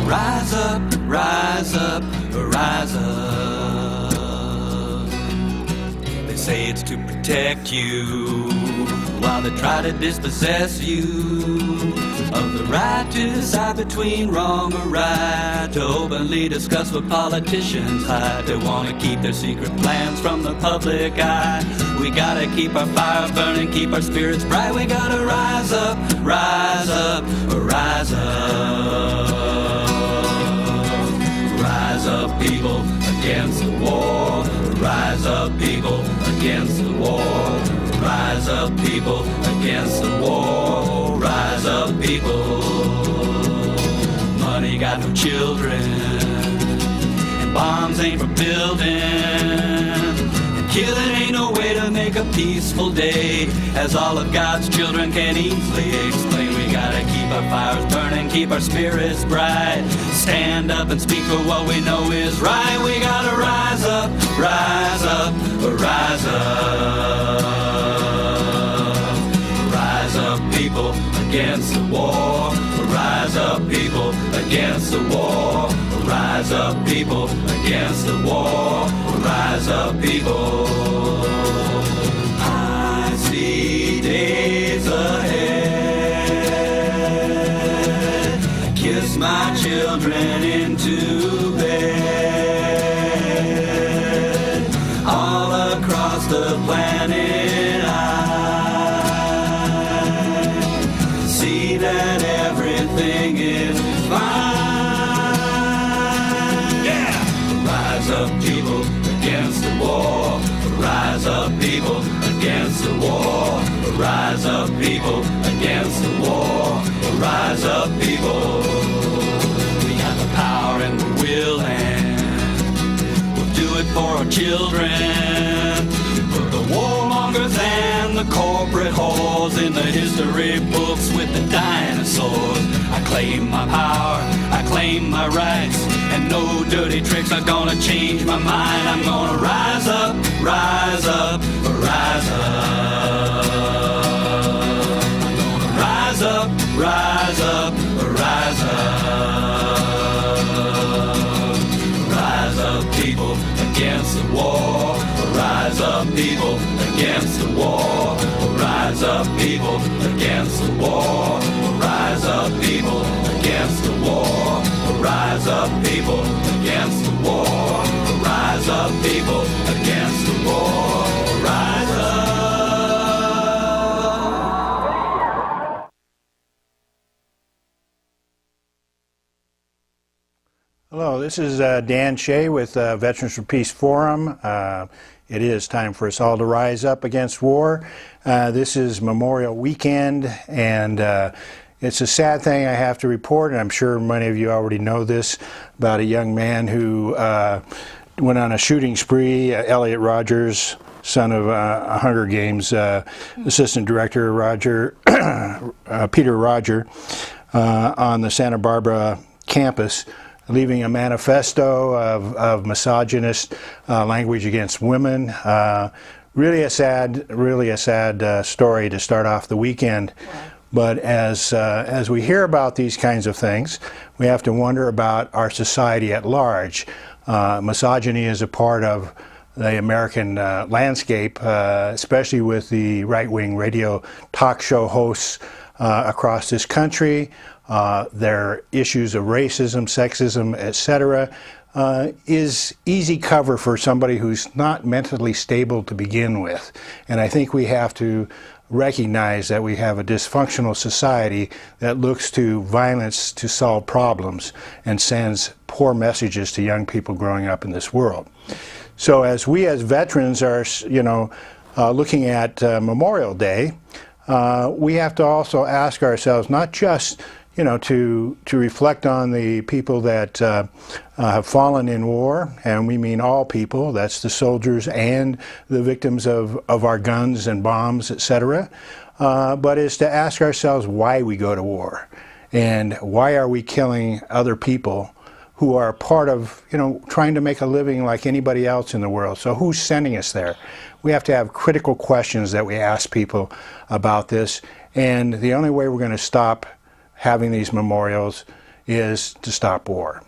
Rise up, rise up, rise up. They say it's to protect you, while they try to dispossess you of the right to decide between wrong or right, to openly discuss what politicians hide. They want to keep their secret plans from the public eye. We gotta keep our fires burning, keep our spirits bright. We gotta rise up, rise up, rise up. Rise up, people, against the war. Rise up, people, against the war. Rise up, people, against the war. Rise up, people. Money got no children, and bombs ain't for building, and killing ain't no way to make a peaceful day, as all of God's children can easily explain. We gotta keep our fires burning, keep our spirits bright, stand up and speak for what we know is right. We gotta rise up, rise up, rise up. Rise up, people, against the war. Rise up, people, against the war. Rise up, people, against the war. Rise up, people. I see days ahead. Kiss my children into bed. All across the planet I see that everything is fine. Yeah! Rise up, people, against the war. Rise up, people, against the war. Rise up, people, against the war. Rise up, people. We got the power and the will, and we'll do it for our children. For the warmongers and the corporate whores in the history books with the dinosaurs. I claim my power, I claim my rights, and no dirty tricks are gonna change my mind. I'm gonna rise up, rise up, rise up. I'm gonna rise up, rise up, rise up. Rise up, people, against the war. Rise up, people, against the war. Rise up, people, against the war. Rise up, people, against the war. Rise up, people, against the war. Rise up, people, against the war. Rise up. Hello, this is Dan Shea with Veterans for Peace Forum. It is time for us all to rise up against war. This is Memorial Weekend, and it's a sad thing I have to report, and I'm sure many of you already know this, about a young man who went on a shooting spree. Elliot Rogers, son of Hunger Games Assistant Director Peter Roger, on the Santa Barbara campus, leaving a manifesto of misogynist language against women. Really a sad story to start off the weekend. Wow. But as we hear about these kinds of things, we have to wonder about our society at large. Misogyny is a part of the American landscape, especially with the right-wing radio talk show hosts across this country. Their issues of racism, sexism, etc., is easy cover for somebody who's not mentally stable to begin with. And I think we have to recognize that we have a dysfunctional society that looks to violence to solve problems and sends poor messages to young people growing up in this world. So as we as veterans are, looking at Memorial Day, we have to also ask ourselves, not just to reflect on the people that have fallen in war, and we mean all people. That's the soldiers and the victims of our guns and bombs, etc. But is to ask ourselves why we go to war, and why are we killing other people who are part of, trying to make a living like anybody else in the world. So who's sending us there? We have to have critical questions that we ask people about this, and the only way we're going to stop having these memorials is to stop war.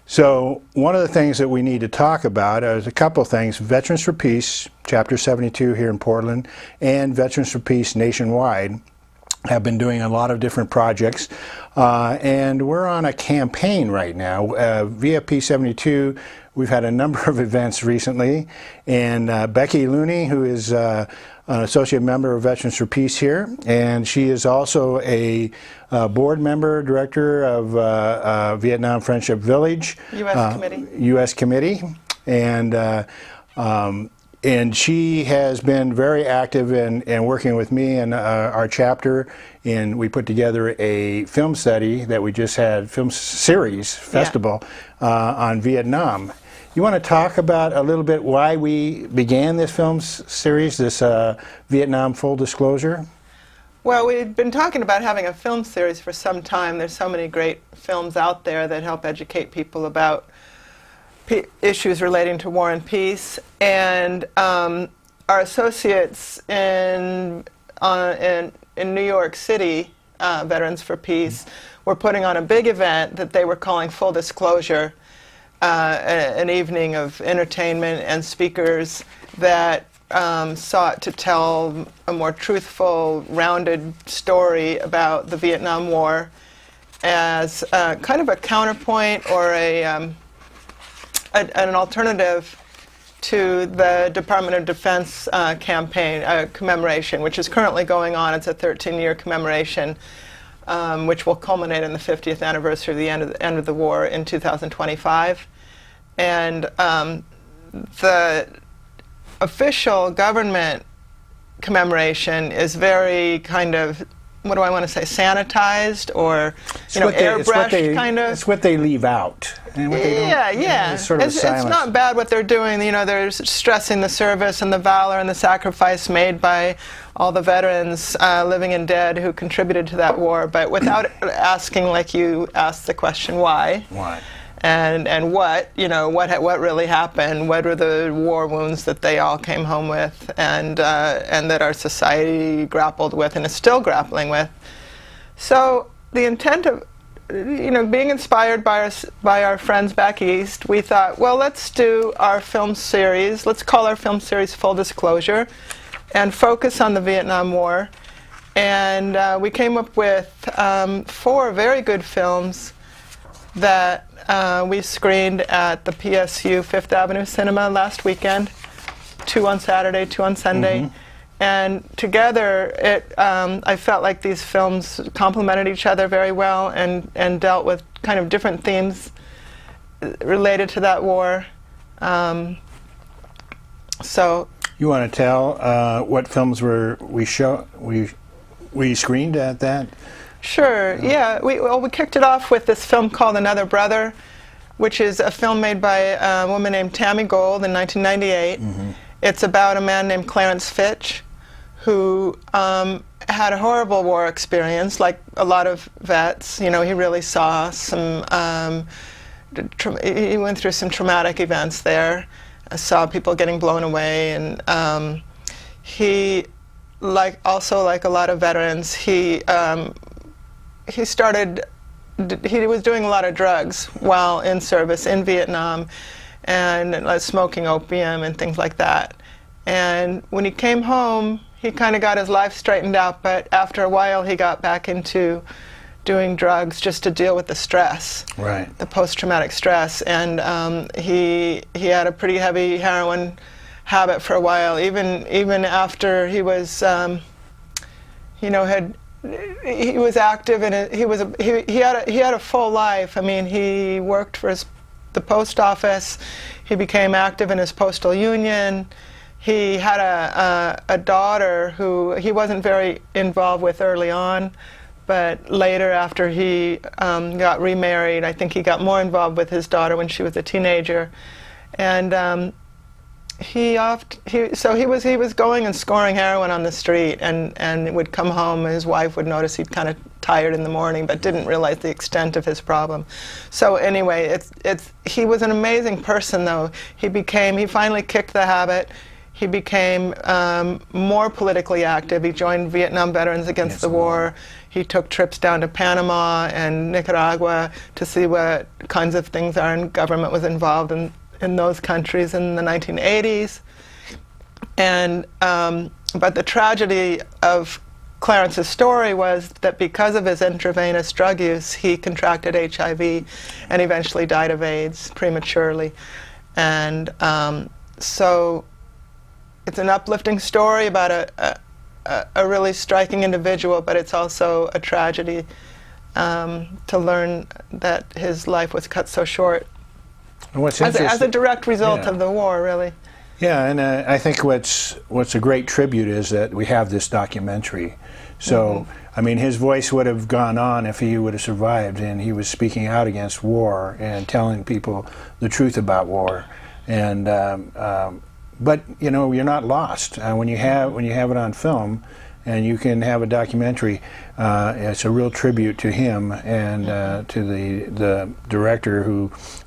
So one of the things that we need to talk about is a couple of things. Veterans for Peace, Chapter 72 here in Portland, and Veterans for Peace nationwide have been doing a lot of different projects. And we're on a campaign right now. Via P72, we've had a number of events recently. And Becky Luening, who is an associate member of Veterans for Peace here, and she is also a board member, director of Vietnam Friendship Village. U.S. Committee. And she has been very active in working with me and our chapter. And we put together a film study that we just had, film series festival on Vietnam. You want to talk about a little bit why we began this film series, this Vietnam Full Disclosure? Well, we've been talking about having a film series for some time. There's so many great films out there that help educate people about issues relating to war and peace. And our associates in New York City, Veterans for Peace, were putting on a big event that they were calling Full Disclosure. An evening of entertainment and speakers that sought to tell a more truthful, rounded story about the Vietnam War as kind of a counterpoint or an alternative to the Department of Defense campaign, Commemoration, which is currently going on. It's a 13-year commemoration, which will culminate in the 50th anniversary of the end of the war in 2025. And the official government commemoration is very kind of, what do I want to say, sanitized or airbrushed kind of. It's what they leave out. And what they don't, it's sort of it's not bad what they're doing. They're stressing the service and the valor and the sacrifice made by all the veterans, living and dead, who contributed to that war, but without asking, like you asked the question, why? Why? And what really happened? What were the war wounds that they all came home with, and that our society grappled with and is still grappling with? So the intent of, being inspired by our friends back east, we thought, well, let's do our film series. Let's call our film series Full Disclosure, and focus on the Vietnam War. And we came up with 4 very good films that we screened at the PSU Fifth Avenue Cinema last weekend, 2 on Saturday, 2 on Sunday. Mm-hmm. And together, I felt like these films complemented each other very well and dealt with kind of different themes related to that war. So, you want to tell what films we screened at that? Sure. Yeah. We kicked it off with this film called Another Brother, which is a film made by a woman named Tammy Gold in 1998. Mm-hmm. It's about a man named Clarence Fitch, who had a horrible war experience, like a lot of vets. He really saw some. He went through some traumatic events there. I saw people getting blown away, and he, like a lot of veterans, he was doing a lot of drugs while in service in Vietnam, and smoking opium and things like that. And when he came home, he kind of got his life straightened out, but after a while he got back into doing drugs just to deal with the stress, right? The post-traumatic stress. And he had a pretty heavy heroin habit for a while, even after he was, he was active, and he had a full life. I mean, he worked for the post office. He became active in his postal union. He had a daughter who he wasn't very involved with early on, but later, after he got remarried, I think he got more involved with his daughter when she was a teenager. And he was going and scoring heroin on the street, and would come home, and his wife would notice he'd kind of tired in the morning, but didn't realize the extent of his problem. So anyway, he was an amazing person, though. He finally kicked the habit. he became more politically active. He joined Vietnam Veterans Against the War. He took trips down to Panama and Nicaragua to see what kinds of things our government was involved in those countries in the 1980s. And but the tragedy of Clarence's story was that because of his intravenous drug use, he contracted HIV and eventually died of AIDS prematurely. And so it's an uplifting story about a really striking individual, but it's also a tragedy to learn that his life was cut so short. And what's as a direct result Yeah. of the war, really. Yeah, and I think what's a great tribute is that we have this documentary. So, I mean, his voice would have gone on if he would have survived, and he was speaking out against war and telling people the truth about war. And but you know, you're not lost when you have it on film, and you can have a documentary. It's a real tribute to him and to the director,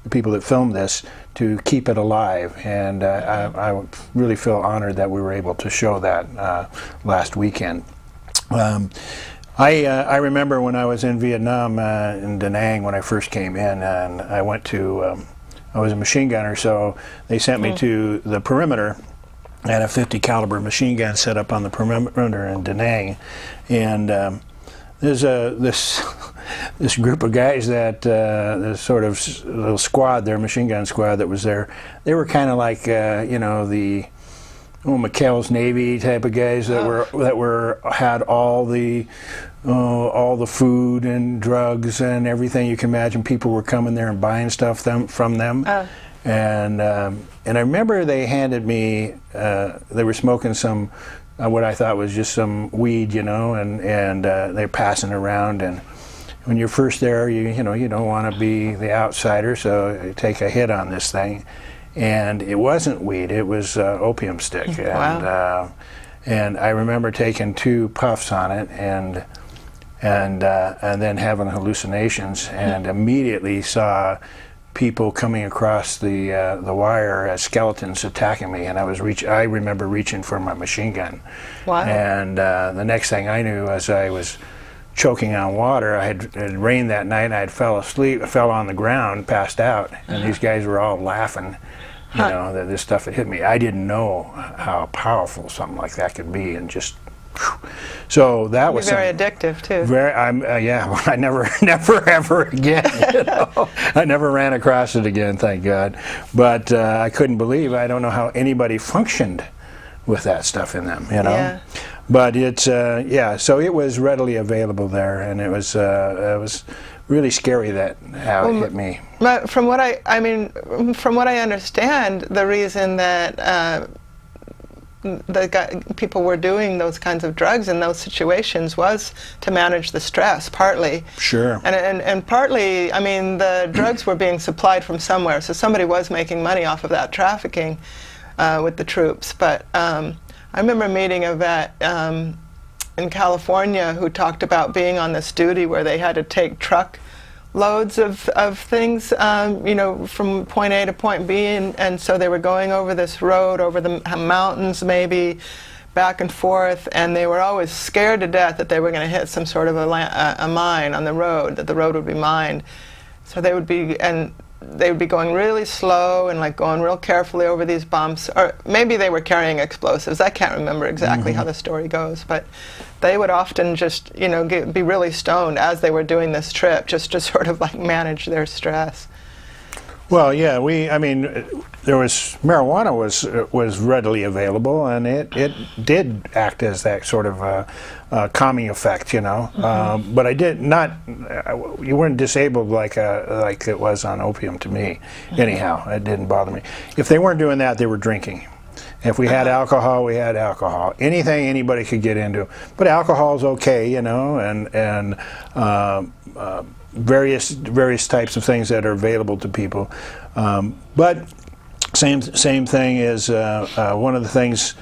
the people that filmed this, to keep it alive. And I really feel honored that we were able to show that last weekend. I remember when I was in Vietnam, in Da Nang, when I first came in, and I went to, I was a machine gunner, so they sent me to the perimeter. I had a 50 caliber machine gun set up on the perimeter in Da Nang, and there's this group of guys that this sort of little squad, their machine gun squad that was there. They were kind of like you know, the McHale's Navy type of guys that had all the food and drugs and everything you can imagine. People were coming there and buying stuff from them. And I remember they handed me, they were smoking some, what I thought was just some weed, you know, and they're passing around. And when you're first there, you know, you don't want to be the outsider, so you take a hit on this thing. And it wasn't weed; it was opium stick. Wow. And I remember taking 2 puffs on it, and then having hallucinations, and immediately saw people coming across the wire as skeletons attacking me, and I remember reaching for my machine gun. Wow. And the next thing I knew, as I was choking on water, it had rained that night, and I had fell on the ground, passed out, and these guys were all laughing, you know, that this stuff had hit me. I didn't know how powerful something like that could be, and just so that was very addictive too. Yeah. I never ever again. You know? I never ran across it again, thank God. But I couldn't believe. I don't know how anybody functioned with that stuff in them. You know. Yeah. But it's yeah. So it was readily available there, and it was really scary how it hit me. But from what I understand, the reason that people were doing those kinds of drugs in those situations was to manage the stress, partly. Sure. And partly, I mean, the drugs were being supplied from somewhere, so somebody was making money off of that trafficking with the troops. But I remember meeting a vet in California who talked about being on this duty where they had to take truck loads of things, you know, from point A to point B, and so they were going over this road, over the mountains maybe, back and forth, and they were always scared to death that they were going to hit some sort of a mine on the road, that the road would be mined. So they would be going really slow and like going real carefully over these bumps, or maybe they were carrying explosives. I can't remember exactly how the story goes, but they would often just, you know, be really stoned as they were doing this trip, just to sort of like manage their stress. Well, yeah, I mean, there was marijuana was readily available, and it did act as that sort of calming effect, you know. But I did not. You weren't disabled like it was on opium to me. Anyhow, it didn't bother me. If they weren't doing that, they were drinking. If we had alcohol, we had alcohol. Anything anybody could get into. But alcohol's okay, you know, and various types of things that are available to people. But same thing is one of the things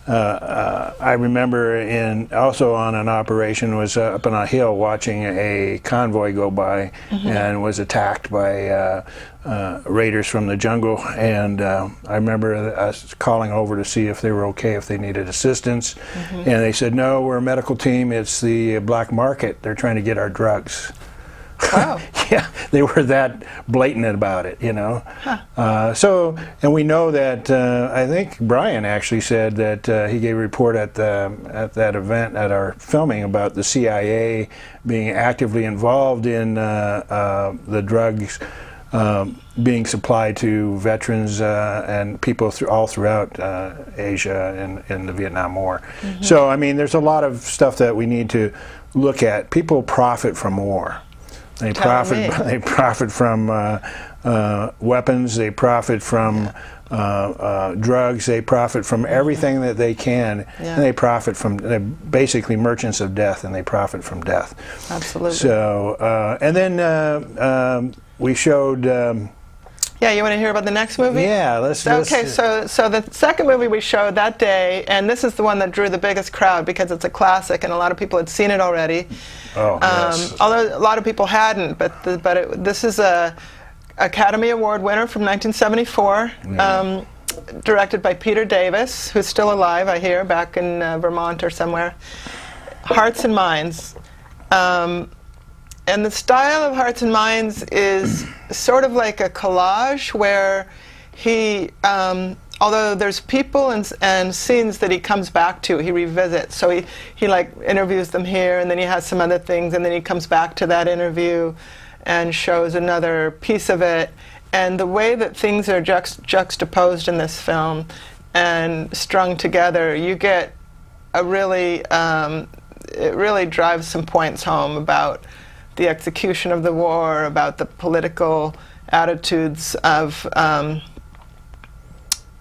I remember also on an operation was up on a hill watching a convoy go by and was attacked by raiders from the jungle, and I remember us calling over to see if they were okay, if they needed assistance, and they said, no, we're a medical team, it's the black market, they're trying to get our drugs. Wow. Yeah, they were that blatant about it, you know. And we know that I think Brian actually said that he gave a report at that event at our filming about the CIA being actively involved in the drugs being supplied to veterans and people all throughout Asia and the Vietnam War. So I mean, there's a lot of stuff that we need to look at. People profit from war. They profit from weapons, they profit from drugs, they profit from everything that they can, and they profit from, they're basically merchants of death, and they profit from death. Absolutely. So, and then we showed... yeah, you want to hear about the next movie? Yeah, let's... Okay, so the second movie we showed that day, and this is the one that drew the biggest crowd because it's a classic and a lot of people had seen it already. Oh, yes. Although a lot of people hadn't, this is a Academy Award winner from 1974, directed by Peter Davis, who's still alive, I hear, back in Vermont or somewhere. Hearts and Minds. And the style of Hearts and Minds is sort of like a collage where he, although there's people and scenes that he comes back to, he revisits. So he like interviews them here, and then he has some other things, and then he comes back to that interview and shows another piece of it. And the way that things are juxtaposed in this film and strung together, you get a really, it really drives some points home about the execution of the war, about the political attitudes of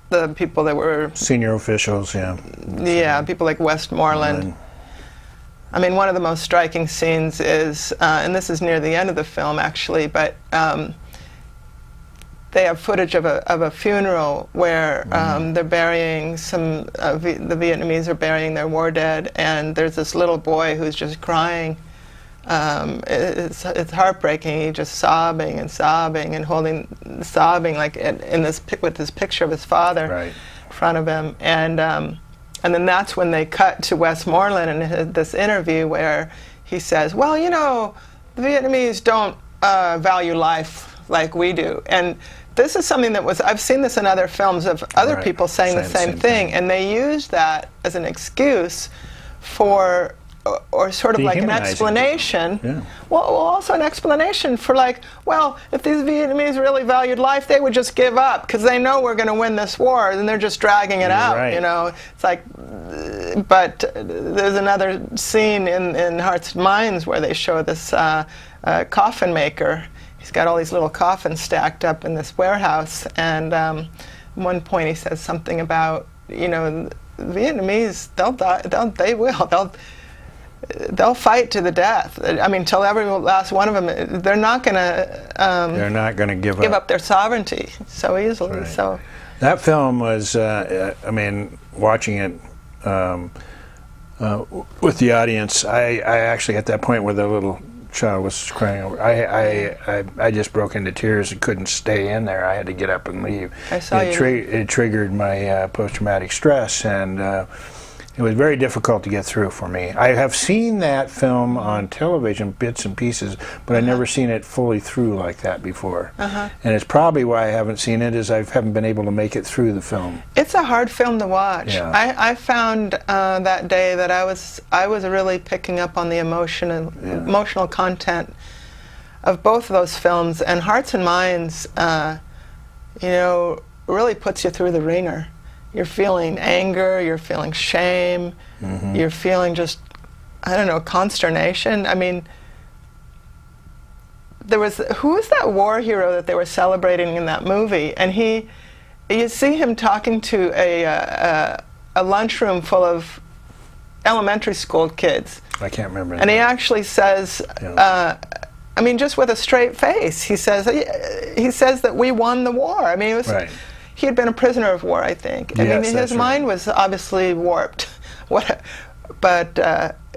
the people that were... Senior officials, yeah. Yeah, people like Westmoreland. I mean, one of the most striking scenes is, and this is near the end of the film actually, but they have footage of a funeral where they're burying some, the Vietnamese are burying their war dead, and there's this little boy who's just crying. It's heartbreaking. He's just sobbing and sobbing and sobbing like in this with this picture of his father in front of him, and then that's when they cut to Westmoreland and this interview where he says, "Well, you know, the Vietnamese don't value life like we do," and this is something that I've seen this in other films of other people saying the same thing, and they use that as an excuse for. Or sort of like an explanation. Yeah. Well, also an explanation for like, well, if these Vietnamese really valued life, they would just give up because they know we're going to win this war, and they're just dragging it out. You know, it's like. But there's another scene in Hearts and Minds where they show this coffin maker. He's got all these little coffins stacked up in this warehouse, and at one point he says something about, you know, the Vietnamese, they'll die. They'll fight to the death. I mean, till every last one of them. They're not going to give up their sovereignty so easily. Right. So that film was. I mean, watching it with the audience, I actually at that point where the little child was crying over, I just broke into tears and couldn't stay in there. I had to get up and leave. I saw it triggered my post-traumatic stress, and. It was very difficult to get through for me. I have seen that film on television, bits and pieces, but I've never seen it fully through like that before. And it's probably why I haven't seen it, is I haven't been able to make it through the film. It's a hard film to watch. Yeah. I found that day that I was really picking up on the emotional content of both of those films, and Hearts and Minds, you know, really puts you through the ringer. You're feeling anger, you're feeling shame, you're feeling just, I don't know, consternation. I mean, who was that war hero that they were celebrating in that movie? And you see him talking to a lunchroom full of elementary school kids. I can't remember. And he actually says, I mean, just with a straight face, he says that we won the war. I mean, it was... he had been a prisoner of war, I think. I mean, Yes, his that's right. mind was obviously warped. But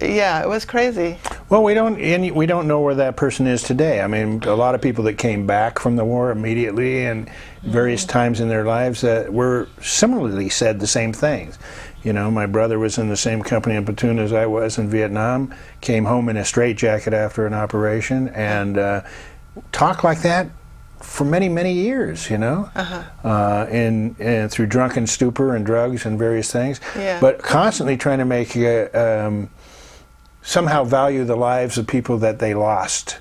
yeah, it was crazy. Well, we don't know where that person is today. I mean, a lot of people that came back from the war immediately and various times in their lives that were similarly said the same things. You know, my brother was in the same company and platoon as I was in Vietnam, came home in a straitjacket after an operation, and talked like that for many, many years, you know, and through drunken stupor and drugs and various things, Yeah. but constantly trying to make somehow value the lives of people that they lost,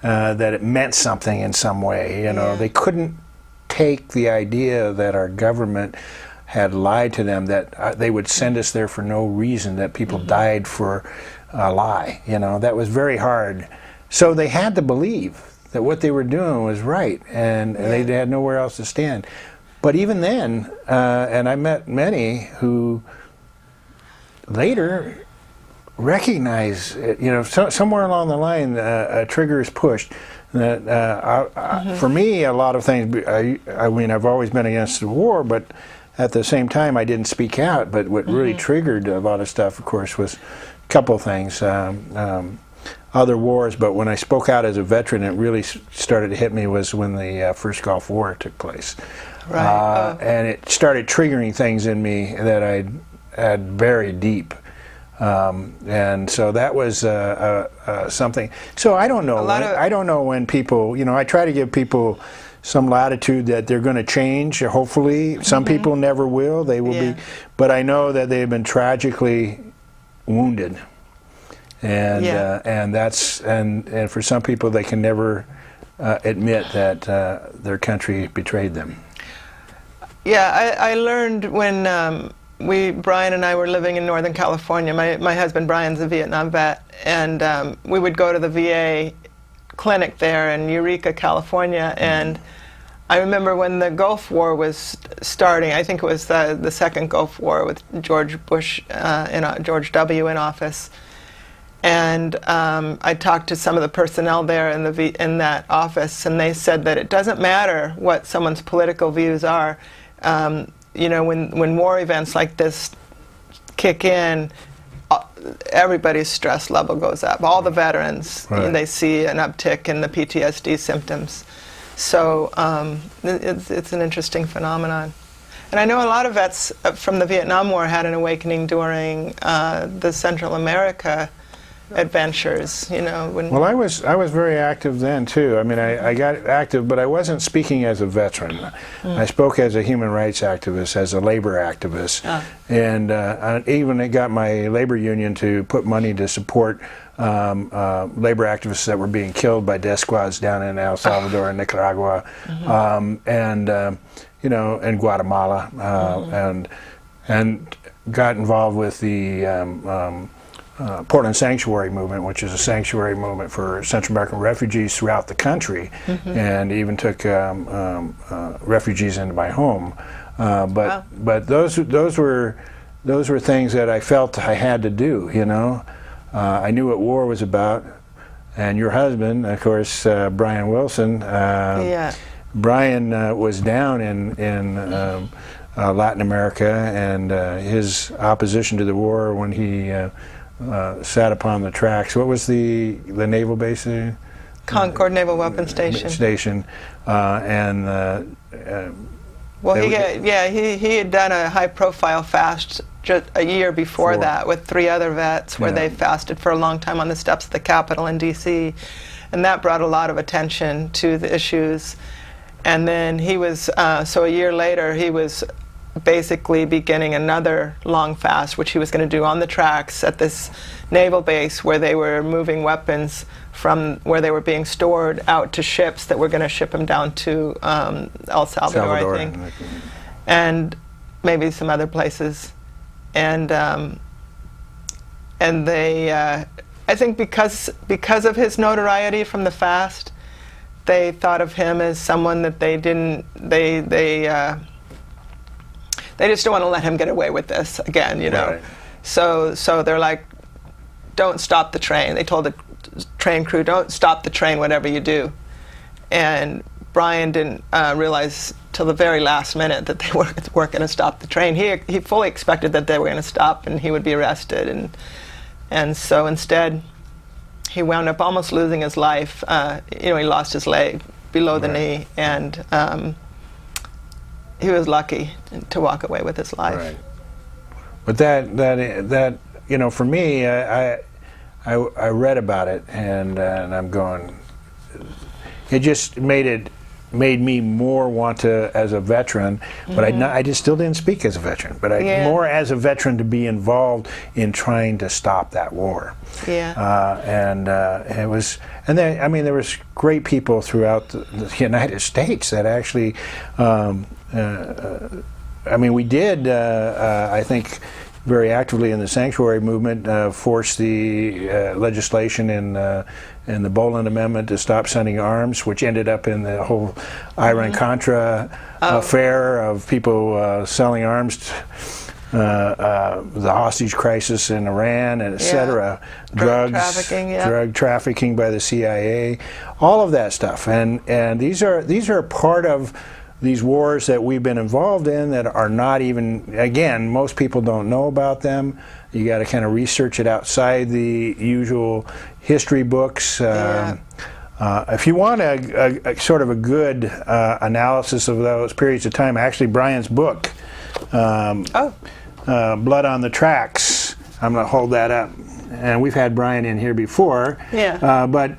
that it meant something in some way, you know. Yeah. They couldn't take the idea that our government had lied to them, that they would send us there for no reason, that people died for a lie, you know. That was very hard. So they had to believe that what they were doing was right, and they had nowhere else to stand. But even then, and I met many who later recognize, you know, somewhere along the line, a trigger is pushed. That for me, a lot of things. I mean, I've always been against the war, but at the same time, I didn't speak out. But what really triggered a lot of stuff, of course, was a couple of things. Other wars, but when I spoke out as a veteran, it really started to hit me was when the first Gulf War took place. Right. And it started triggering things in me that I had buried deep. And so that was something. So I don't know. I don't know when people, you know, I try to give people some latitude that they're going to change, hopefully. Some people never will. They will be. But I know that they've been tragically wounded. And and that's and for some people they can never admit that their country betrayed them. Yeah, I learned when Brian and I were living in Northern California. My husband Brian's a Vietnam vet, and we would go to the VA clinic there in Eureka, California. And I remember when the Gulf War was starting. I think it was the second Gulf War with George Bush George W. in office. And I talked to some of the personnel there in that office, and they said that it doesn't matter what someone's political views are. You know, when war events like this kick in, everybody's stress level goes up. All the veterans, they see an uptick in the PTSD symptoms. So it's an interesting phenomenon. And I know a lot of vets from the Vietnam War had an awakening during the Central America adventures, you know. Well, I was very active then too. I mean, I got active, but I wasn't speaking as a veteran. I spoke as a human rights activist, as a labor activist, and even it got my labor union to put money to support labor activists that were being killed by death squads down in El Salvador and Nicaragua, and you know, in Guatemala, and got involved with the Portland Sanctuary Movement, which is a sanctuary movement for Central American refugees throughout the country, and even took refugees into my home. But those were things that I felt I had to do. You know, I knew what war was about, and your husband, of course, Brian Willson. Brian was down in Latin America, and his opposition to the war when he sat upon the tracks. What was the naval base there? Concord Naval Weapons Station. Well, he had done a high-profile fast just a year before that with 3 other vets, where they fasted for a long time on the steps of the Capitol in D.C., and that brought a lot of attention to the issues. And then he was, so a year later, he was basically beginning another long fast, which he was going to do on the tracks at this naval base where they were moving weapons from where they were being stored out to ships that were going to ship them down to El Salvador, I think, and maybe some other places. And they, I think because of his notoriety from the fast, they thought of him as someone that they just don't want to let him get away with this again, you know. So they're like, don't stop the train. They told the train crew, don't stop the train, whatever you do. And Brian didn't realize till the very last minute that they weren't going to stop the train. He fully expected that they were going to stop and he would be arrested, and so instead he wound up almost losing his life. He lost his leg below the knee, and he was lucky to walk away with his life. Right. But that for me, I read about it, and I'm going. It just made me more want to, as a veteran, but I just still didn't speak as a veteran, but more as a veteran to be involved in trying to stop that war. Yeah. It was, and then there was great people throughout the United States that actually, we did, I think, very actively in the sanctuary movement, force the legislation in the Boland Amendment to stop sending arms, which ended up in the whole Iran-Contra affair of people selling arms, the hostage crisis in Iran, and etc. Drug trafficking, drug trafficking by the CIA, all of that stuff, and these are part of these wars that we've been involved in that are not even, again, most people don't know about them. You got to kind of research it outside the usual history books. If you want a sort of a good analysis of those periods of time, actually Brian's book, Blood on the Tracks, I'm going to hold that up. And we've had Brian in here before. Yeah. But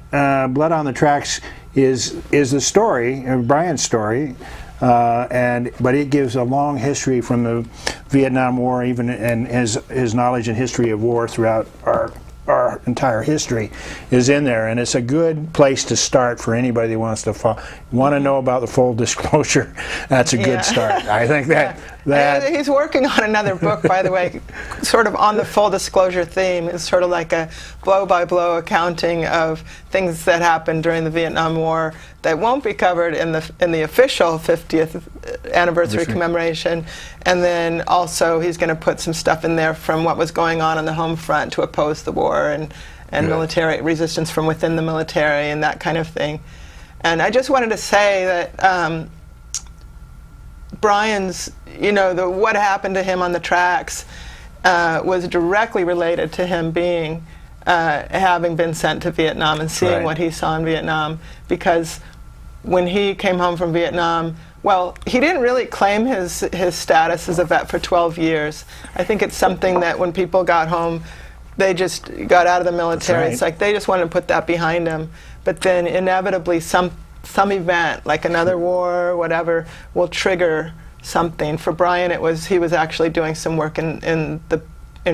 Blood on the Tracks is the story, Brian's story, but it gives a long history from the Vietnam War, even, and his knowledge and history of war throughout our entire history is in there, and it's a good place to start for anybody that wants to know about the full disclosure. That's a good start. I think that he's working on another book, by the way, sort of on the full disclosure theme. It's sort of like a blow-by-blow accounting of things that happened during the Vietnam War that won't be covered in the official 50th anniversary commemoration, and then also he's going to put some stuff in there from what was going on the home front to oppose the war, and military resistance from within the military and that kind of thing. And I just wanted to say that Brian's, what happened to him on the tracks was directly related to him being, having been sent to Vietnam and seeing what he saw in Vietnam. Because when he came home from Vietnam, well, he didn't really claim his status as a vet for 12 years. I think it's something that when people got home, they just got out of the military. It's like they just wanted to put that behind them. But then inevitably some event, like another war or whatever, will trigger something. For Brian, he was actually doing some work in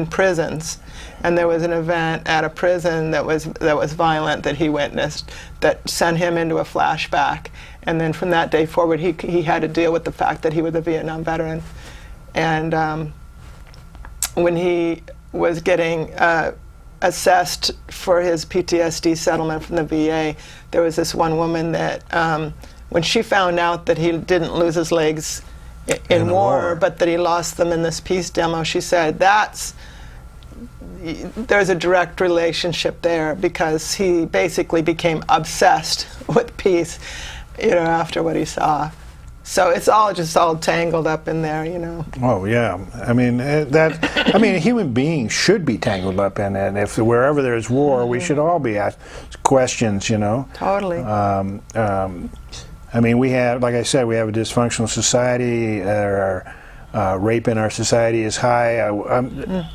prisons, and there was an event at a prison that was violent that he witnessed that sent him into a flashback. And then from that day forward, he had to deal with the fact that he was a Vietnam veteran. And when he was getting assessed for his PTSD settlement from the VA, there was this one woman that when she found out that he didn't lose his legs in war, but that he lost them in this peace demo, she said there's a direct relationship there, because he basically became obsessed with peace, after what he saw. So it's all tangled up in there, Oh yeah, a human being should be tangled up in it. If wherever there's war, we should all be asked questions, Totally. We have, like I said, we have a dysfunctional society. Rape in our society is high. A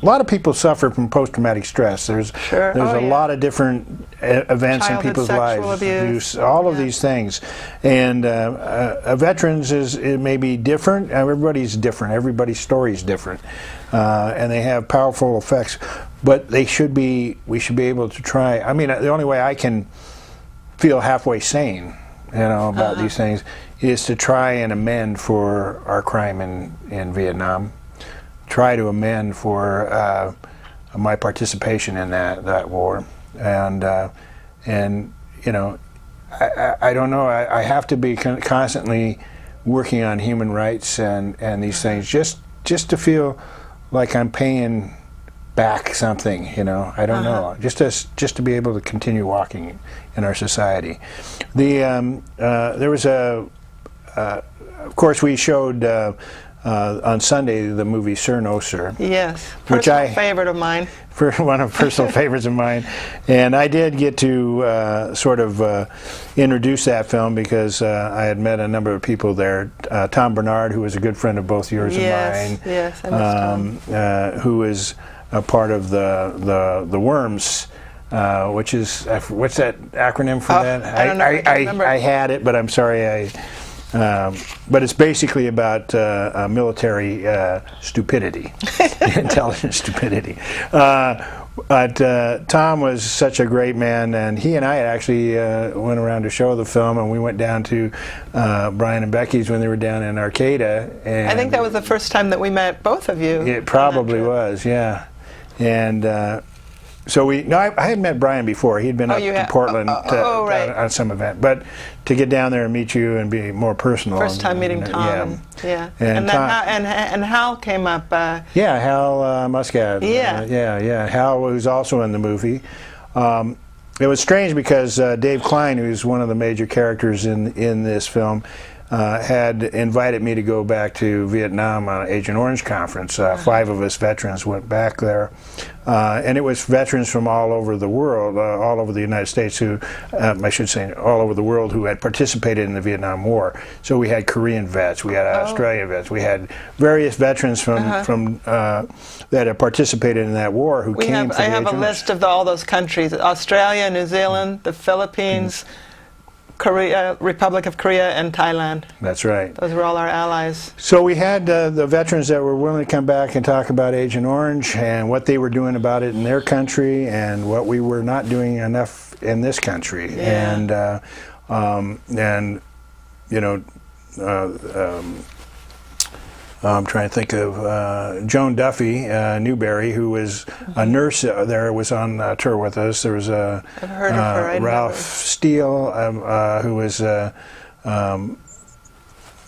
lot of people suffer from post-traumatic stress. There's a lot of different events in people's lives, abuse, all of these things, and veterans it may be different. Everybody's different. Everybody's story is different, and they have powerful effects. But we should be able to try. The only way I can feel halfway sane, about these things, is to try and amend for our crime in Vietnam, try to amend for my participation in that war, and I don't know. I have to be constantly working on human rights and these things, just to feel like I'm paying back something, you know. I don't know. Just to be able to continue walking in our society. There was of course, we showed on Sunday the movie Sir No Sir. Yes, which favorite of mine. For one of personal favorites of mine, and I did get to sort of introduce that film because I had met a number of people there. Tom Bernard, who was a good friend of both yours and mine. Yes, I miss Tom. Who is a part of the Worms. Which is what's that acronym for that? I don't know. I had it, but I'm sorry. But it's basically about military stupidity, intelligence stupidity. But Tom was such a great man, and he and I actually went around to show the film, and we went down to Brian and Becky's when they were down in Arcata. And I think that was the first time that we met both of you. It probably was, yeah. And so I had met Brian before. He'd been up to Portland right. on some event, but to get down there and meet you and be more personal. First time meeting Tom. Yeah. And Hal came up. Yeah, Hal Muscat. Yeah. Hal was also in the movie. It was strange because Dave Klein, who's one of the major characters in this film, had invited me to go back to Vietnam on an Agent Orange conference. 5 of us veterans went back there. And it was veterans from all over the world, all over the United States who, I should say, all over the world who had participated in the Vietnam War. So we had Korean vets, we had Australian vets, we had various veterans from that had participated in that war who came for the I have a list of all those countries: Australia, New Zealand, the Philippines, Korea, Republic of Korea, and Thailand. That's right. Those were all our allies. So we had the veterans that were willing to come back and talk about Agent Orange and what they were doing about it in their country and what we were not doing enough in this country. Yeah. And you know, I'm trying to think of Joan Duffy Newberry, who was a nurse there, was on tour with us. There was I've heard of her. Ralph Steele, who was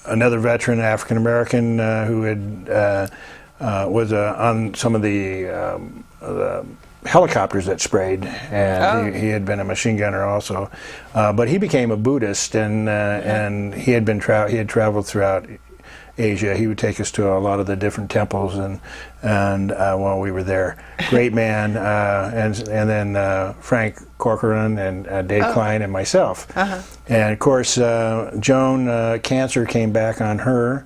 another veteran, African American, who had was on some of the helicopters that sprayed, and he had been a machine gunner also. But he became a Buddhist, and he had traveled throughout Asia. He would take us to a lot of the different temples, and while we were there, great man. And then Frank Corcoran and Dave Klein and myself. And of course, Joan, cancer came back on her,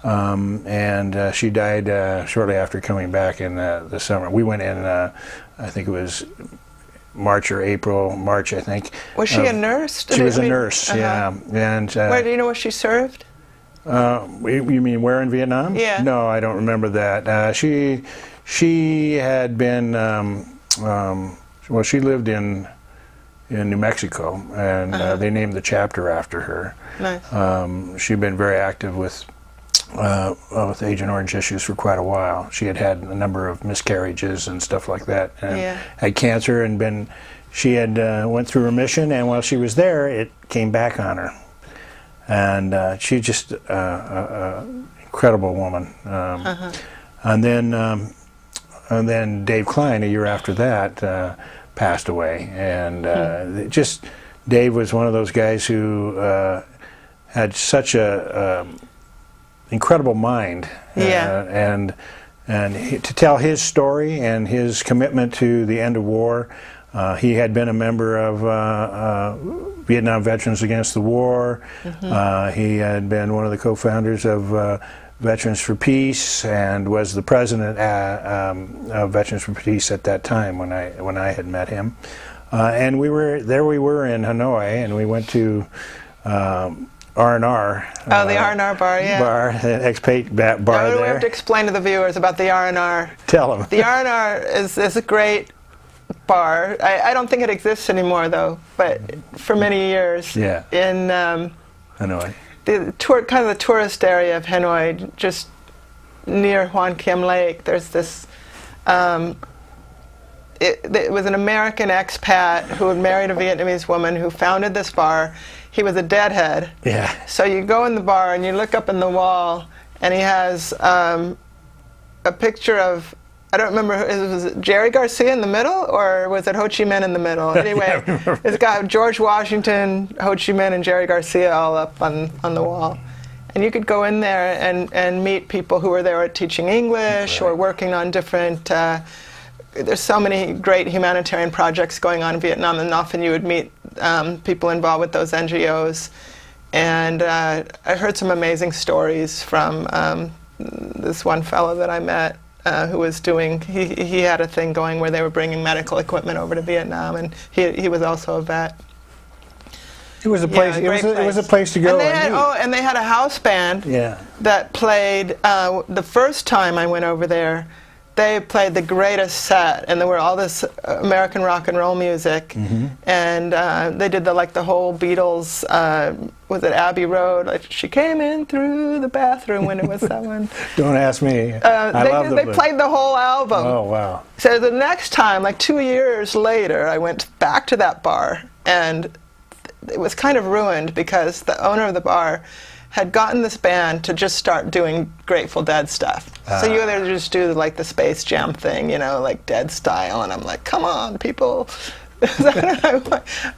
and she died shortly after coming back in the summer. We went in, I think it was March, I think. Was she a nurse? She was a nurse, yeah. And where do you know where she served? You mean where in Vietnam? Yeah. No, I don't remember that. She had been, well, she lived in New Mexico, and they named the chapter after her. Nice. She'd been very active with Agent Orange issues for quite a while. She had a number of miscarriages and stuff like that, and had cancer, and she had went through remission, and while she was there, it came back on her. And she's just an incredible woman. And then Dave Klein, a year after that, passed away. And Dave was one of those guys who had such a incredible mind. And to tell his story and his commitment to the end of war. He had been a member of Vietnam Veterans Against the War. He had been one of the co-founders of Veterans for Peace, and was the president of Veterans for Peace at that time when I had met him. And we were in Hanoi, and we went to R&R. The R&R bar, yeah. Bar, expat bar there. We have to explain to the viewers about the R&R. Tell them. The R&R is a great bar. I don't think it exists anymore, though, but for many years. Yeah. In Hanoi. Kind of the tourist area of Hanoi, just near Hoan Kiem Lake, there's this. It was an American expat who had married a Vietnamese woman who founded this bar. He was a deadhead. Yeah. So you go in the bar and you look up in the wall, and he has a picture of I don't remember, was it Jerry Garcia in the middle, or was it Ho Chi Minh in the middle? Anyway, it's got George Washington, Ho Chi Minh, and Jerry Garcia all up on the wall. And you could go in there and meet people who were there teaching English or working on different, there's so many great humanitarian projects going on in Vietnam, and often you would meet people involved with those NGOs. And I heard some amazing stories from this one fellow that I met who was doing, he had a thing going where they were bringing medical equipment over to Vietnam, and he was also a vet. It was a place. It was a place to go. And they had a house band that played. The first time I went over there, they played the greatest set, and there were all this American rock and roll music, and they did the whole Beatles. Was it Abbey Road? Like, she came in through the bathroom when it was that one. Don't ask me. They played the whole album. Oh wow! So the next time, like 2 years later, I went back to that bar, and it was kind of ruined because the owner of the bar had gotten this band to just start doing Grateful Dead stuff. So you either just do like the Space Jam thing, you know, like Dead style, and I'm like, come on, people. I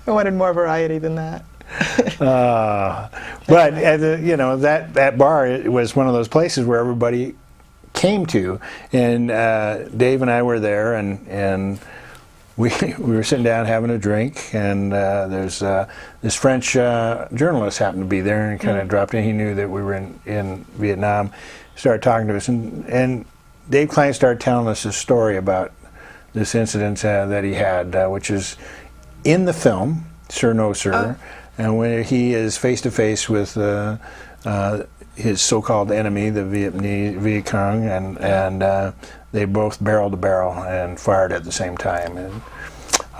wanted more variety than that. But you know, that bar, it was one of those places where everybody came to, and Dave and I were there, and we were sitting down having a drink, and there's this French journalist happened to be there, and kind of dropped in. He knew that we were in Vietnam. Started talking to us, and Dave Klein started telling us a story about this incident that he had, which is in the film, Sir No Sir, and when he is face to face with his so-called enemy, the Viet Cong, and they both barrel to barrel and fired at the same time.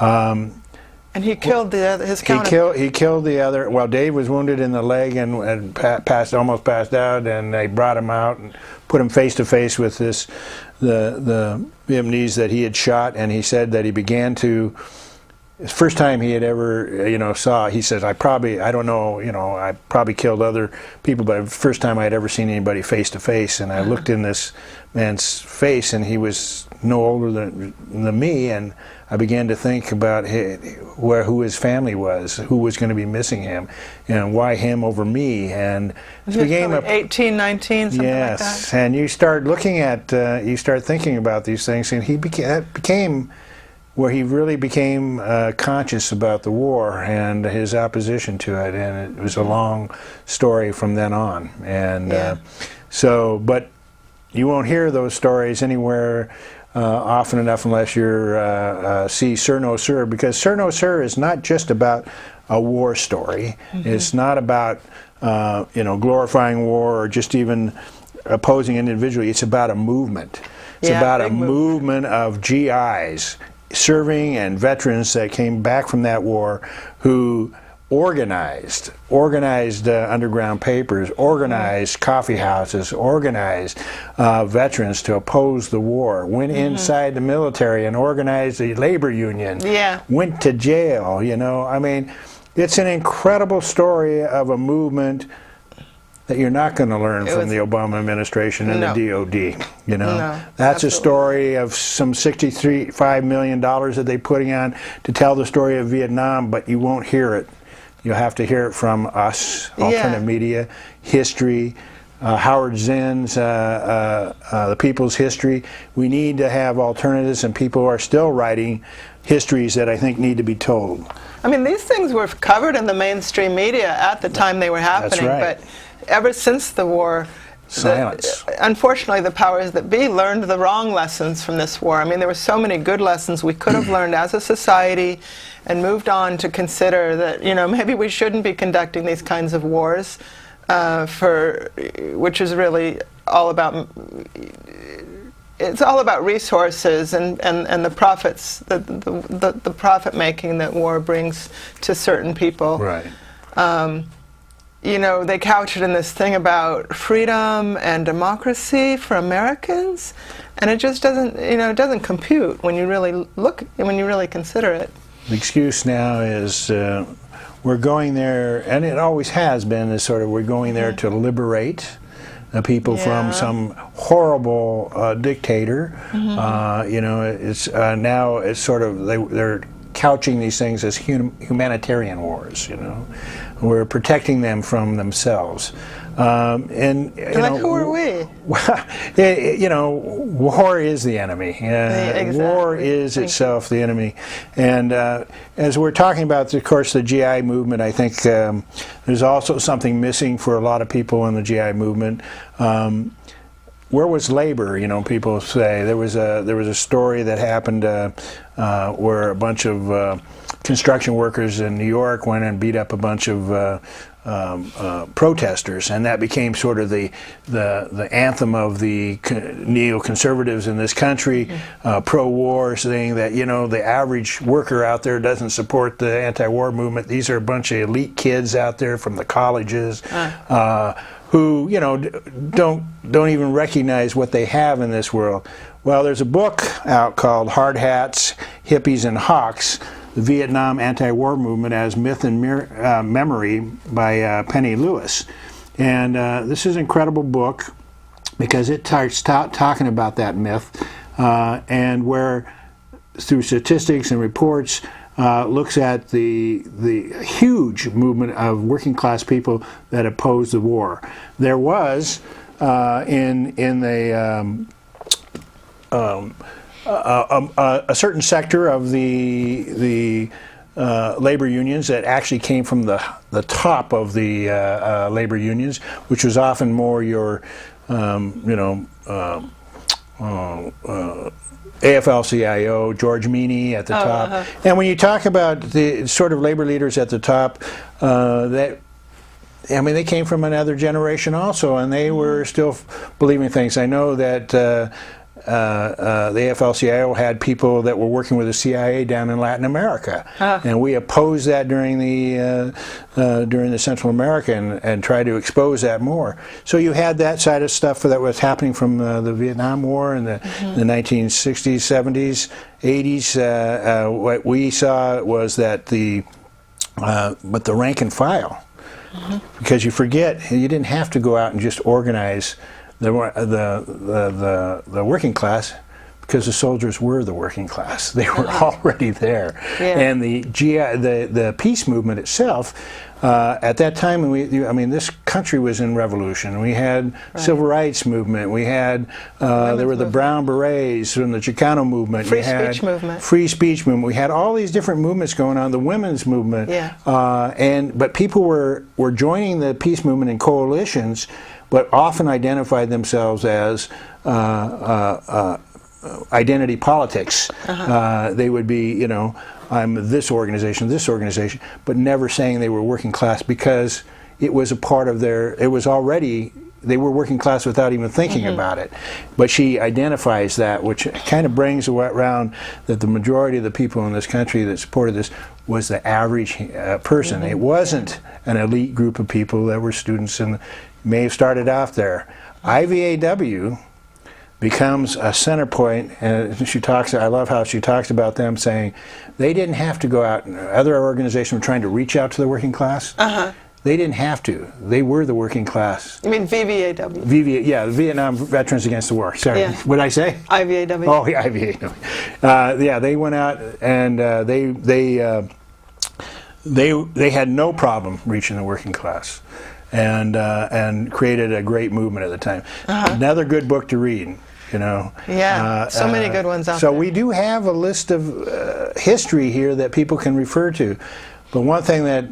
And he killed his counterpart. He killed the other. Well, Dave was wounded in the leg and almost passed out, and they brought him out and put him face to face with the Vietnamese that he had shot, and he said that he began to. The first time he had ever, saw, he says, I don't know, I probably killed other people, but the first time I had ever seen anybody face to face, and I looked in this man's face, and he was no older than me, and I began to think about who his family was, who was going to be missing him, and why him over me, and it became 18, 19, something like that. Yes, and you start looking at, you start thinking about these things, and that became where he really became conscious about the war and his opposition to it, and it was a long story from then on. And but you won't hear those stories anywhere often enough unless you see Sir No Sir, because Sir No Sir is not just about a war story. It's not about glorifying war or just even opposing individually. It's about a movement. It's about a movement of GIs, serving and veterans that came back from that war, who organized underground papers, organized coffee houses, organized veterans to oppose the war, went inside the military and organized the labor union, went to jail. I mean, it's an incredible story of a movement that you're not going to learn from the Obama administration and the DOD. That's a story of some $65 million that they're putting on to tell the story of Vietnam, but you won't hear it. You'll have to hear it from us, alternative media, history, Howard Zinn's The People's History. We need to have alternatives, and people are still writing histories that I think need to be told. I mean, these things were covered in the mainstream media at the time they were happening, That's right. But ever since the war, silence. Unfortunately, the powers that be learned the wrong lessons from this war. I mean, there were so many good lessons we could have learned as a society, and moved on to consider that maybe we shouldn't be conducting these kinds of wars, which is really all about. It's all about resources and the profits, the profit making that war brings to certain people. Right. They couch it in this thing about freedom and democracy for Americans, and it just doesn't, it doesn't compute when you really consider it. The excuse now is we're going there, and it always has been, is sort of we're going there to liberate. people from some horrible dictator. You know, it's now it's sort of they're couching these things as humanitarian wars. You know, we're protecting them from themselves. And you know, who are we? Well, you know, war is the enemy. Exactly. War is itself the enemy. And as we're talking about, of course, the GI movement, I think there's also something missing for a lot of people in the GI movement. Where was labor? You know, people say there was a story that happened where a bunch of construction workers in New York went and beat up a bunch of protesters, and that became sort of the anthem of the neoconservatives in this country, pro-war, saying that, you know, the average worker out there doesn't support the anti-war movement. These are a bunch of elite kids out there from the colleges who, you know, don't even recognize what they have in this world. Well, there's a book out called Hard Hats, Hippies, and Hawks: The Vietnam Anti-War Movement as Myth and Memory by Penny Lewis. And this is an incredible book because it starts talking about that myth and where, through statistics and reports, looks at the huge movement of working class people that opposed the war. There was in a certain sector of the labor unions that actually came from the top of the labor unions, which was often more your AFL-CIO, George Meany at the top. And when you talk about the sort of labor leaders at the top, I mean, they came from another generation also, and they were still believing things. I know that the AFL-CIO had people that were working with the CIA down in Latin America, and we opposed that during the Central America and tried to expose that more. So you had that side of stuff that was happening from the Vietnam War in the 1960s, 70s, 80s. What we saw was that but the rank and file, because you forget you didn't have to go out and just organize the working class, because the soldiers were the working class. They were already there. And the peace movement itself, at that time, I mean, this country was in revolution. We had civil rights movement. We had there were the Brown Berets from the Chicano movement. Free speech movement. Free speech movement. We had all these different movements going on. The women's movement. But people were joining the peace movement in coalitions, but often identified themselves as identity politics. They would be, you know, I'm this organization, but never saying they were working class, because it was a part of they were working class without even thinking about it. But she identifies that, which kind of brings around that the majority of the people in this country that supported this was the average person. It wasn't an elite group of people that were students and may have started off there. IVAW becomes a center point, and she talks. I love how she talks about them saying they didn't have to go out. Other organizations were trying to reach out to the working class. They didn't have to. They were the working class. You mean VVAW? The Vietnam Veterans Against the War. Sorry, what did I say? IVAW. Oh, yeah, IVAW. They went out and they had no problem reaching the working class, and created a great movement at the time. Another good book to read. You know. So many good ones out there. So we do have a list of history here that people can refer to. But one thing that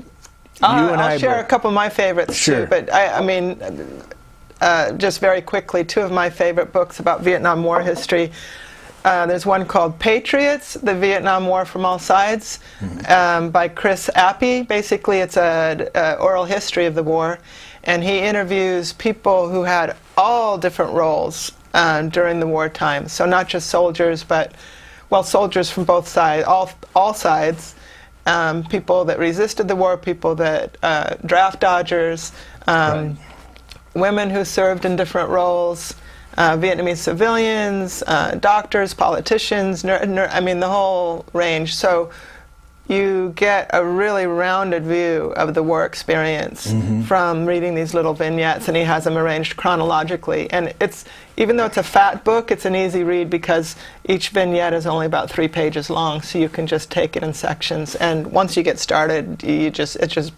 I'll share a couple of my favorites too. But I mean, just very quickly, two of my favorite books about Vietnam War history. There's one called Patriots: The Vietnam War from All Sides, by Chris Appy. Basically, it's an oral history of the war, and he interviews people who had all different roles during the wartime. So not just soldiers, but, well, soldiers from both sides, all sides, people that resisted the war, people that draft dodgers, women who served in different roles, Vietnamese civilians, doctors, politicians, I mean, the whole range. So you get a really rounded view of the war experience from reading these little vignettes, and he has them arranged chronologically. And it's, even though it's a fat book, it's an easy read because each vignette is only about 3 pages long, so you can just take it in sections. And once you get started, it just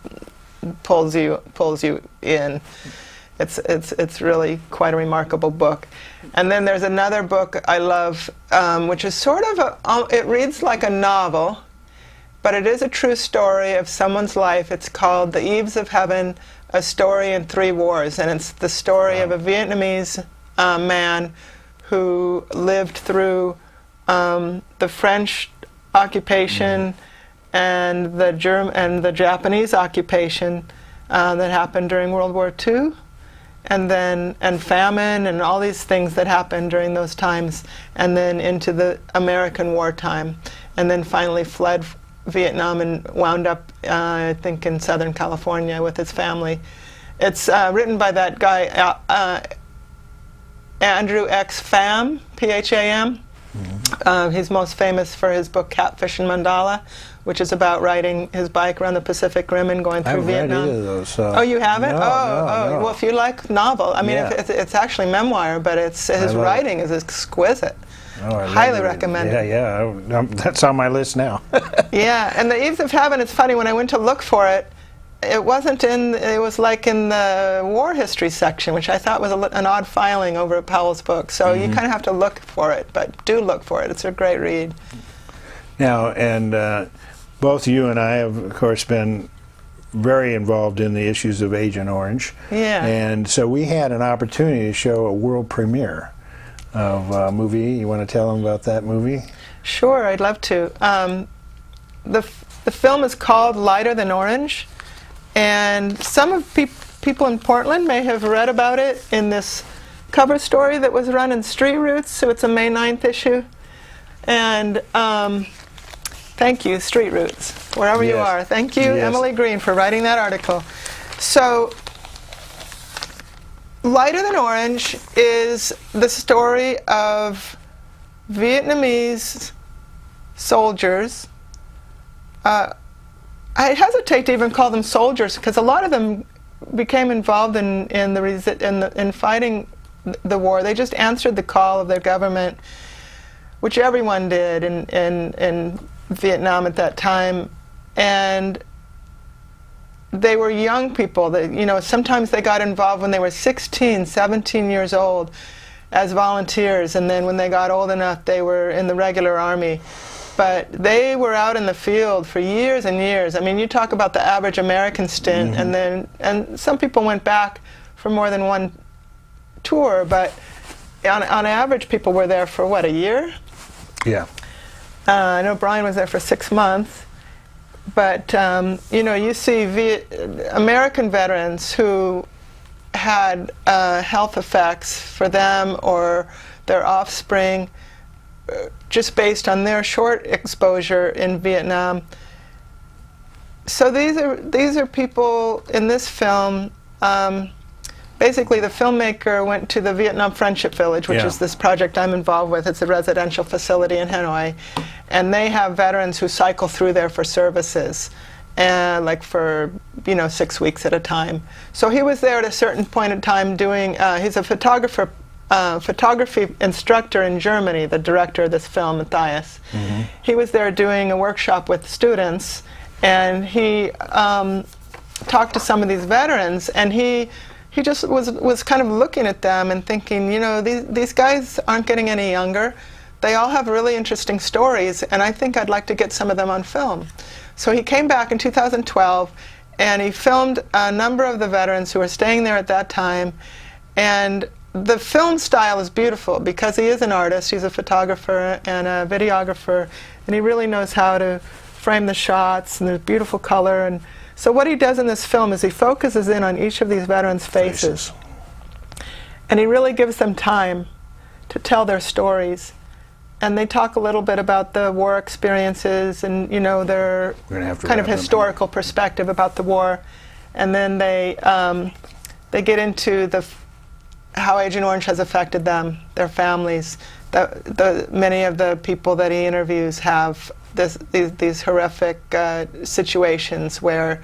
pulls you in. It's really quite a remarkable book. And then there's another book I love, which is sort of it reads like a novel, but it is a true story of someone's life. It's called The Eves of Heaven, A Story in 3 Wars. And it's the story of a Vietnamese man who lived through the French occupation and the Japanese occupation that happened during World War II. And famine and all these things that happened during those times, and then into the American wartime, and then finally fled Vietnam and wound up, I think, in Southern California with his family. It's written by that guy, Andrew X. Pham, P-H-A-M. He's most famous for his book Catfish and Mandala, which is about riding his bike around the Pacific Rim and going through Vietnam. I haven't read either of those. So. Oh, you haven't? No, no. Well, if you like novel, I mean, Yeah. it's actually memoir, but his writing is exquisite. Oh, I Highly love it. recommend it. Yeah. That's on my list now. Yeah, and The Eves of Heaven, it's funny, when I went to look for it, it was like in the war history section, which I thought was an odd filing over Powell's book. So you kind of have to look for it, but do look for it. It's a great read. Now, and both you and I have, of course, been very involved in the issues of Agent Orange. Yeah. And so we had an opportunity to show a world premiere of a movie. You want to tell them about that movie? Sure, I'd love to. The film is called Lighter Than Orange, and some of people in Portland may have read about it in this cover story that was run in Street Roots, so it's a May 9th issue. And thank you, Street Roots, wherever you Yes. are. Thank you, Yes. Emily Green, for writing that article. So, Lighter Than Orange is the story of Vietnamese soldiers. I hesitate to even call them soldiers because a lot of them became involved in fighting the war. They just answered the call of their government, which everyone did in Vietnam at that time. And they were young people. Sometimes they got involved when they were 16, 17 years old as volunteers, and then when they got old enough, they were in the regular army. But they were out in the field for years and years. I mean, you talk about the average American stint, and some people went back for more than one tour, but on average, people were there for, what, a year? Yeah. I know Brian was there for 6 months. But, you see American veterans who had health effects for them or their offspring just based on their short exposure in Vietnam. So these are people in this film. Basically, the filmmaker went to the Vietnam Friendship Village, which is this project I'm involved with. It's a residential facility in Hanoi, and they have veterans who cycle through there for services, and like for 6 weeks at a time. So he was there at a certain point in time doing. He's a photography instructor in Germany, the director of this film, Matthias. He was there doing a workshop with students, and he talked to some of these veterans, and he just was kind of looking at them and thinking, these guys aren't getting any younger. They all have really interesting stories, and I think I'd like to get some of them on film. So he came back in 2012, and he filmed a number of the veterans who were staying there at that time. And the film style is beautiful because he is an artist. He's a photographer and a videographer, and he really knows how to frame the shots, and there's beautiful color. And so what he does in this film is he focuses in on each of these veterans' faces. And he really gives them time to tell their stories. And they talk a little bit about the war experiences and, their kind of historical perspective about the war. And then they get into how Agent Orange has affected them, their families. Many of the people that he interviews have these horrific situations where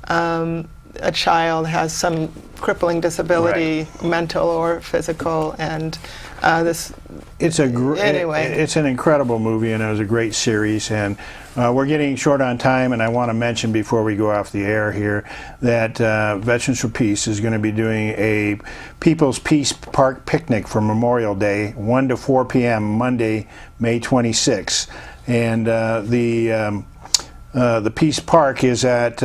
a child has some crippling disability, mental or physical, and this. It's anyway. It's an incredible movie, and it was a great series. And we're getting short on time, and I want to mention before we go off the air here that Veterans for Peace is going to be doing a People's Peace Park picnic for Memorial Day, 1 to 4 p.m. Monday, May 26th, and the Peace Park is at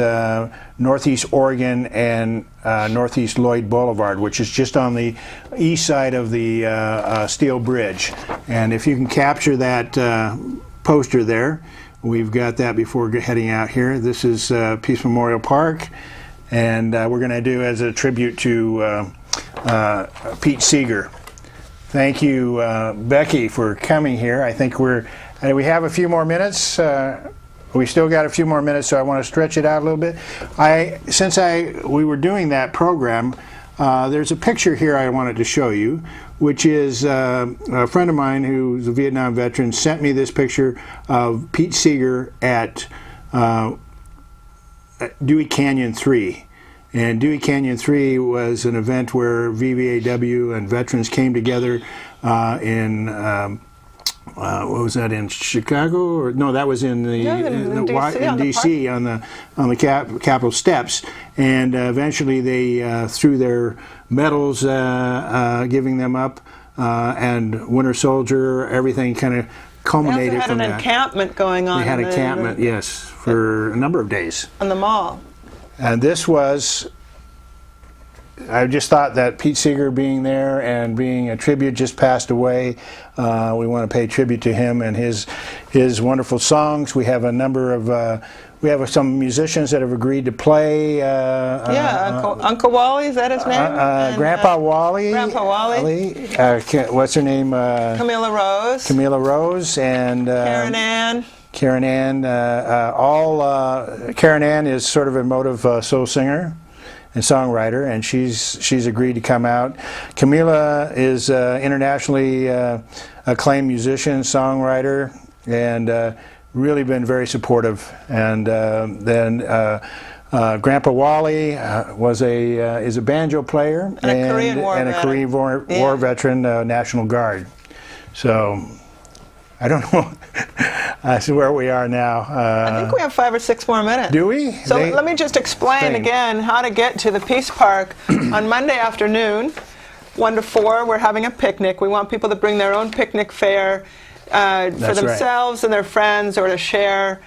Northeast Oregon and Northeast Lloyd Boulevard, which is just on the east side of the Steel Bridge. And if you can capture that poster there, we've got that before heading out here. This is Peace Memorial Park, and we're going to do as a tribute to Pete Seeger. Thank you, Becky, for coming here. I think we have a few more minutes. We still got a few more minutes, so I want to stretch it out a little bit. Since we were doing that program, there's a picture here I wanted to show you, which is a friend of mine who's a Vietnam veteran sent me this picture of Pete Seeger at Dewey Canyon 3. And Dewey Canyon 3 was an event where VVAW and veterans came together in what was that, in Chicago? Or no, that was in DC on the Capitol steps. And eventually they threw their medals, giving them up, and Winter Soldier. Everything kind of culminated from that. They also had an encampment going on. They had an encampment, yes, for a number of days on the mall. And this was. I just thought that Pete Seeger being there and being a tribute, just passed away. We want to pay tribute to him and his wonderful songs. We have a number of we have some musicians that have agreed to play. Uncle Wally, is that his name? Grandpa Wally. Grandpa Wally. What's her name? Camila Rose. Camila Rose and Karen Ann. Karen Ann. Karen Ann is sort of a emotive soul singer and songwriter, and she's agreed to come out. Camila is internationally acclaimed musician, songwriter, and really been very supportive. And then Grandpa Wally is a banjo player and a Korean War veteran, National Guard. So I don't know. That's where we are now. I think we have 5 or 6 more minutes. Do we? So let me just explain again how to get to the Peace Park. On Monday afternoon, 1 to 4, we're having a picnic. We want people to bring their own picnic fare for themselves and their friends, or to share.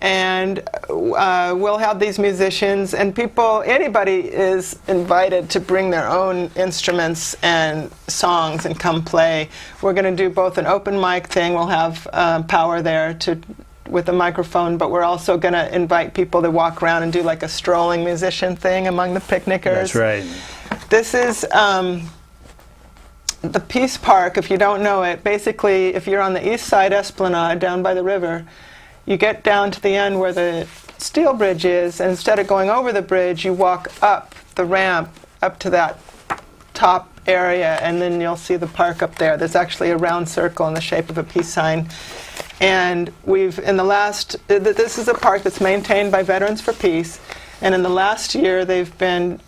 And we'll have these musicians, and anybody is invited to bring their own instruments and songs and come play. We're going to do both an open mic thing. We'll have power there with a microphone, but we're also going to invite people to walk around and do like a strolling musician thing among the picnickers. That's right. This is the Peace Park. If you don't know it, basically, if you're on the east side Esplanade down by the river, you get down to the end where the steel bridge is, and instead of going over the bridge, you walk up the ramp up to that top area, and then you'll see the park up there. There's actually a round circle in the shape of a peace sign. And this is a park that's maintained by Veterans for Peace, and in the last year they've been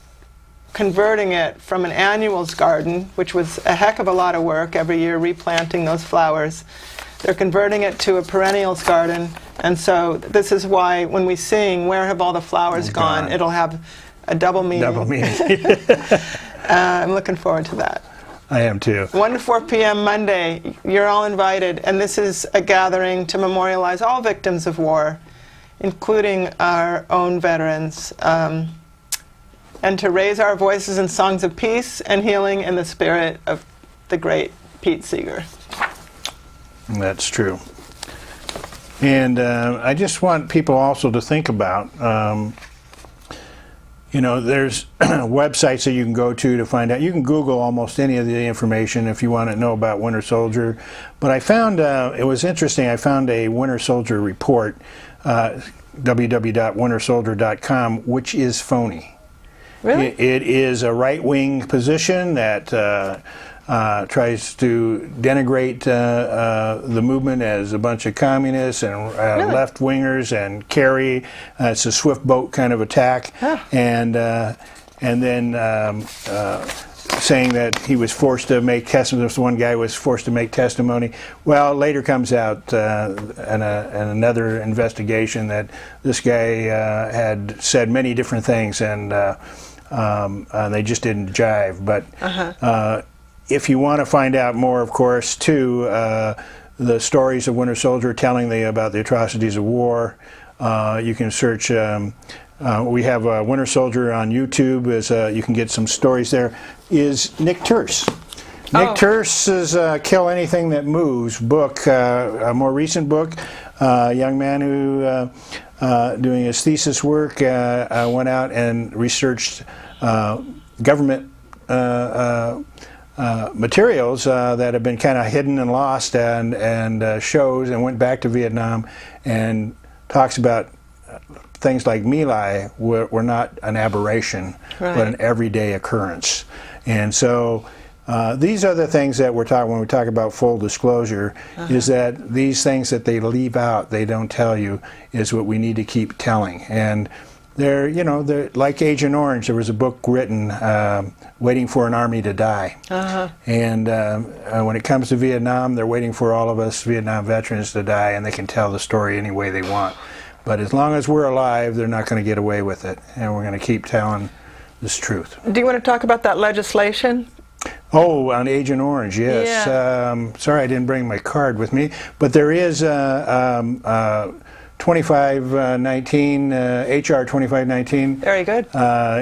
converting it from an annuals garden, which was a heck of a lot of work every year, replanting those flowers. They're converting it to a perennials garden, and so this is why when we sing, "Where Have All the Flowers Gone?" it'll have a double meaning. Double meaning. I'm looking forward to that. I am too. 1 to 4 p.m. Monday, you're all invited, and this is a gathering to memorialize all victims of war, including our own veterans, and to raise our voices in songs of peace and healing in the spirit of the great Pete Seeger. That's true. And I just want people also to think about, there's websites that you can go to find out. You can Google almost any of the information if you want to know about Winter Soldier. But I found, it was interesting, I found a Winter Soldier report, www.wintersoldier.com, which is phony. Really? It is a right-wing position that tries to denigrate the movement as a bunch of communists and Really? left-wingers and Kerry. It's a swift boat kind of attack, and then saying that he was forced to make testimony. This one guy was forced to make testimony. Well, later comes out in another investigation that this guy had said many different things, and they just didn't jive. But if you want to find out more, of course, too, the stories of Winter Soldier telling about the atrocities of war, you can search. We have Winter Soldier on YouTube. You can get some stories there. Is Nick Terse. Nick Terse's Kill Anything That Moves book, a more recent book, a young man who, doing his thesis work, went out and researched government materials that have been kind of hidden and lost, and shows, and went back to Vietnam and talks about things like My Lai were not an aberration, but an everyday occurrence. And so these are the things that we're talking when we talk about full disclosure, is that these things that they leave out, they don't tell you, is what we need to keep telling. And they're, they're like Agent Orange. There was a book written, Waiting for an Army to Die. And when it comes to Vietnam, they're waiting for all of us Vietnam veterans to die, and they can tell the story any way they want. But as long as we're alive, they're not going to get away with it, and we're going to keep telling this truth. Do you want to talk about that legislation? Oh, on Agent Orange, yes. Yeah. Sorry I didn't bring my card with me, but there is 2519, HR 2519. Very good.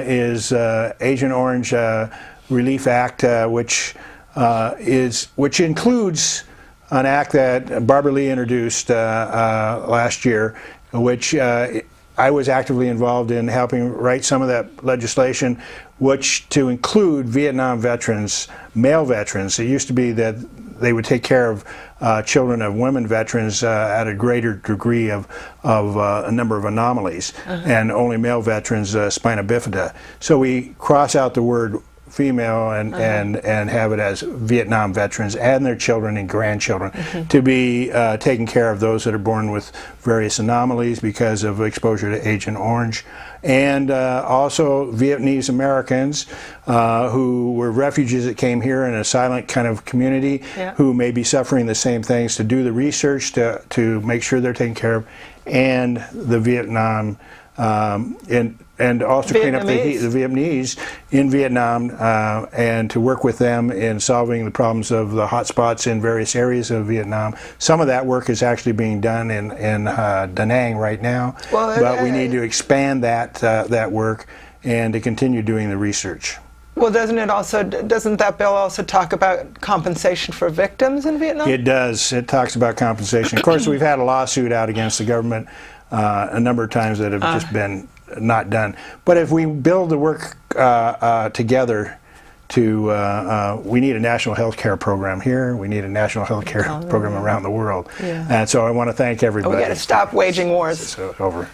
Is Agent Orange Relief Act, which includes an act that Barbara Lee introduced last year, which I was actively involved in helping write some of that legislation, which to include Vietnam veterans, male veterans. It used to be that they would take care of children of women veterans at a greater degree of a number of anomalies, and only male veterans spina bifida. So we cross out the word female and have it as Vietnam veterans and their children and grandchildren to be taking care of those that are born with various anomalies because of exposure to Agent Orange. And also Vietnamese Americans who were refugees that came here in a silent kind of community, who may be suffering the same things, to do the research to make sure they're taken care of, and the Vietnam and also clean up the Vietnamese in Vietnam, and to work with them in solving the problems of the hot spots in various areas of Vietnam. Some of that work is actually being done in Da Nang right now, but we need to expand that work and to continue doing the research. Well, doesn't that bill also talk about compensation for victims in Vietnam? It does. It talks about compensation. Of course, we've had a lawsuit out against the government a number of times that have just been not done. But if we build the work together, we need a national health care program here. We need a national health care program around the world. And so I want to thank everybody. We got to stop waging wars. So, over.